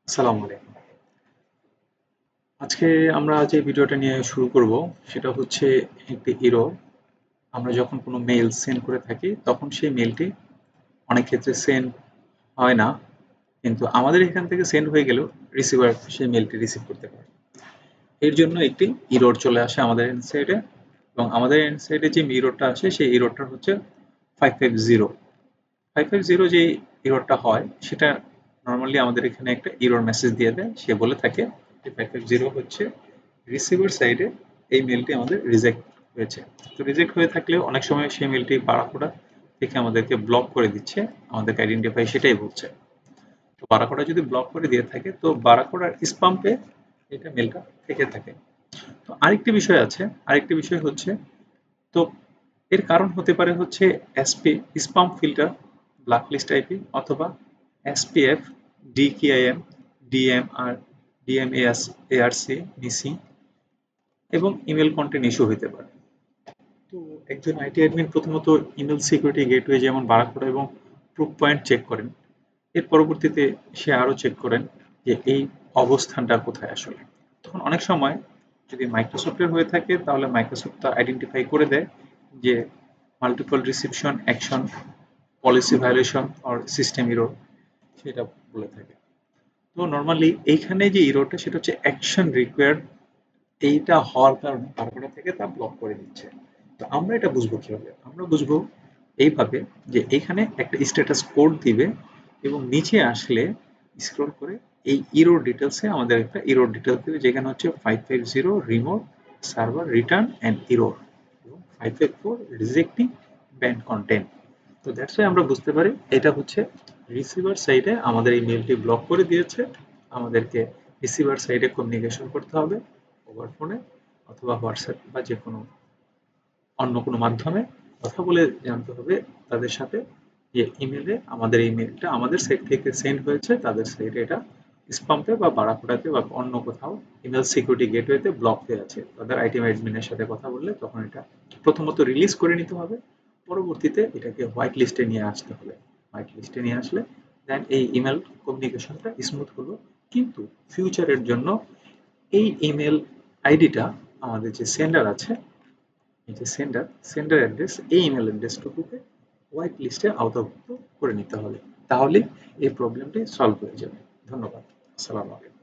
আসসালামু আলাইকুম। আজকে আমরা যে ভিডিওটা নিয়ে শুরু করব সেটা হচ্ছে একটি এরর। আমরা যখন কোনো মেইল সেন্ড করে থাকি তখন সেই মেইলটি অনেক ক্ষেত্রে সেন্ড হয় না, কিন্তু আমাদের এখান থেকে সেন্ড হয়ে গেলেও রিসিভার সেই মেইলটি রিসিভ করতে পারে। এর জন্য একটি এরর চলে আসে আমাদের এন্ড সাইডে, এবং আমাদের এন্ড সাইডে যে এররটা আসে সেই এররটা হচ্ছে 550। 550 যে এররটা হয় সেটা নর্মালি আমাদের এখানে একটা এরর মেসেজ দিয়ে দেয়। সে বলে থাকে যে 550 হচ্ছে রিসিভার সাইডে এই মেলটি আমাদের রিজেক্ট হয়েছে। তো রিজেক্ট হয়ে থাকলেও অনেক সময় সেই মেলটি বারাকোডা থেকে আমাদেরকে ব্লক করে দিচ্ছে, আমাদেরকে আইডেন্টিফাই সেটাই বলছে। তো বারাকোডা যদি ব্লক করে দিয়ে থাকে তো বারাকোডার স্পাম্পে এটা মেলটা থেকে থাকে। তো আরেকটি বিষয় হচ্ছে, তো এর কারণ হতে পারে হচ্ছে ESP spam filter, blacklist IP, অথবা SPF, DKIM, DMR, DMS, ARC missing, এবং ইমেল কন্টেন্ট ইস্যু হতে পারে। তো একজন আইটি অ্যাডমিন প্রথমত ইমেল সিকিউরিটি গেটওয়ে যেমন বারাকোডা এবং প্রুফ পয়েন্ট চেক করেন। এর পরবর্তীতে সে আরও চেক করেন যে এই অবস্থানটা কোথায় আসলে। তখন অনেক সময় যদি মাইক্রোসফটের হয়ে থাকে তাহলে মাইক্রোসফট তা আইডেন্টিফাই করে দেয় যে multiple reception, action, policy violation or system error, সেটা বলে থাকে। তো নর্মালি এইখানে যে এররটা সেটা হচ্ছে অ্যাকশন রিকোয়ার্ড, এইটা হওয়ার কারণে বারকোডা থেকে তা ব্লক করে দিচ্ছে। তো আমরা এটা বুঝবো কিভাবে? আমরা বুঝবো এইভাবে যে এখানে একটা স্ট্যাটাস কোড দিবে এবং নিচে আসলে স্ক্রল করে এই এরর ডিটেলসে আমাদের একটা এরর ডিটেলস দিবে, যেখানে হচ্ছে 550 remote server return and error এবং 554 রিজেক্টিং ব্যান্ড কন্টেন্ট। তো দ্যাটস ওয়াই আমরা বুঝতে পারি এটা হচ্ছে রিসিভার সাইডে আমাদের এই মেলটি ব্লক করে দিয়েছে। আমাদেরকে রিসিভার সাইডে কমিউনিকেশন করতে হবে ওভার ফোনে অথবা হোয়াটসঅ্যাপ বা যে কোনো অন্য কোনো মাধ্যমে কথা বলে জানতে হবে তাদের সাথে যে ইমেলে আমাদের এই মেলটা আমাদের সাইট থেকে সেন্ড হয়েছে, তাদের সাইটে এটা স্পাম্পে বা বারাকোডাতে বা অন্য কোথাও ইমেল সিকিউরিটি গেটওয়েতে ব্লক হয়ে আছে। তাদের আইটি অ্যাডমিনের সাথে কথা বললে তখন এটা প্রথমত রিলিজ করে নিতে হবে, পরবর্তীতে এটাকে হোয়াইট লিস্টে নিয়ে আসতে হবে। হোয়াইট লিস্টে নিয়ে আসলে দেন এই ইমেল কমিউনিকেশনটা স্মুথ হলো। কিন্তু ফিউচারের জন্য এই ইমেল আইডিটা আমাদের যে সেন্ডার আছে, এই যে সেন্ডার অ্যাড্রেস, এই ইমেল অ্যাড্রেসটুকুকে হোয়াইট লিস্টে আওতাভুক্ত করে নিতে হবে। তাহলে এই প্রবলেমটি সলভ হয়ে যাবে। ধন্যবাদ। আসসালামু আলাইকুম।